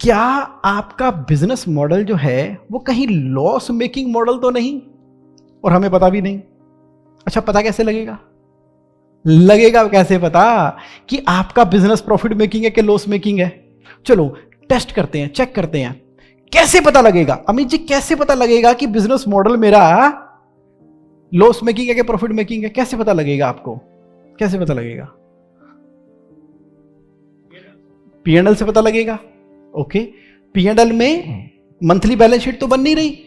क्या आपका business model जो है वो कहीं लॉस मेकिंग मॉडल तो नहीं, और हमें पता भी नहीं? अच्छा, पता कैसे लगेगा? लगेगा कैसे पता कि आपका बिजनेस प्रॉफिट मेकिंग है कि लॉस मेकिंग है? चलो टेस्ट करते हैं, चेक करते हैं। कैसे पता लगेगा अमित जी, कैसे पता लगेगा कि बिजनेस मॉडल मेरा लॉस मेकिंग है कि प्रॉफिट मेकिंग है? कैसे पता लगेगा आपको? कैसे पता लगेगा? P&L से पता लगेगा। ओके, P&L में मंथली बैलेंस शीट तो बन नहीं रही,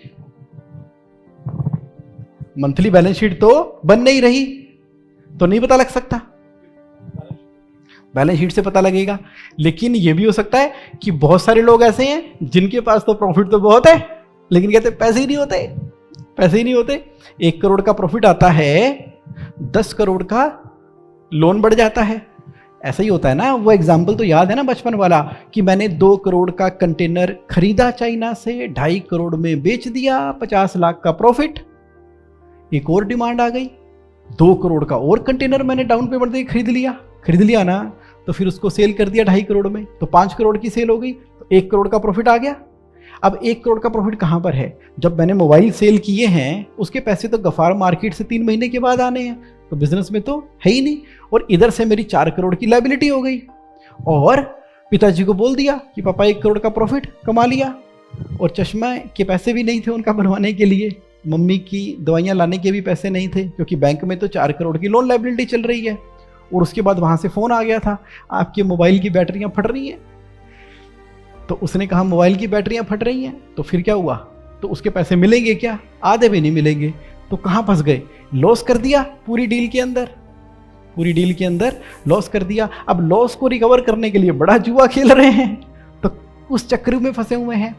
मंथली बैलेंस शीट तो बन नहीं रही, तो नहीं पता लग सकता। बैलेंस शीट से पता लगेगा। लेकिन यह भी हो सकता है कि बहुत सारे लोग ऐसे हैं जिनके पास तो प्रॉफिट तो बहुत है, लेकिन कहते पैसे ही नहीं होते, पैसे ही नहीं होते। 1 करोड़ का प्रॉफिट आता है, 10 करोड़ का लोन बढ़ जाता है। ऐसा ही होता है ना, वो एग्जाम्पल तो याद है ना बचपन वाला, कि मैंने 2 करोड़ का कंटेनर खरीदा चाइना से, 2.5 करोड़ में बेच दिया, 50 लाख का प्रॉफिट। एक और डिमांड आ गई, 2 करोड़ का और कंटेनर मैंने डाउन पेमेंट दे खरीद लिया ना, तो फिर उसको सेल कर दिया 2.5 करोड़ में, तो 5 करोड़ की सेल हो गई, तो 1 करोड़ का प्रॉफिट आ गया। अब 1 करोड़ का प्रॉफिट कहां पर है? जब मैंने मोबाइल सेल किए हैं उसके पैसे तो गफार मार्केट से 3 महीने के बाद आने हैं, तो बिजनेस में तो है ही नहीं। और इधर से मेरी 4 करोड़ की लायबिलिटी हो गई, और पिताजी को बोल दिया कि पापा 1 करोड़ का प्रॉफिट कमा लिया, और चश्मा के पैसे भी नहीं थे उनका बनवाने के लिए, मम्मी की दवाइयाँ लाने के भी पैसे नहीं थे, क्योंकि बैंक में तो 4 करोड़ की लोन लायबिलिटी चल रही है। और उसके बाद वहाँ से फ़ोन आ गया था, आपके मोबाइल की बैटरियाँ फट रही हैं। तो उसने कहा मोबाइल की बैटरियाँ फट रही हैं, तो फिर क्या हुआ? तो उसके पैसे मिलेंगे क्या? आधे भी नहीं मिलेंगे। तो कहाँ फंस गए? लॉस कर दिया पूरी डील के अंदर, पूरी डील के अंदर लॉस कर दिया। अब लॉस को रिकवर करने के लिए बड़ा जुआ खेल रहे हैं, तो उस चक्कर में फंसे हुए हैं।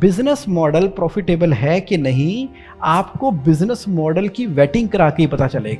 बिजनेस मॉडल प्रॉफिटेबल है कि नहीं, आपको बिजनेस मॉडल की वेटिंग करा के ही पता चलेगा।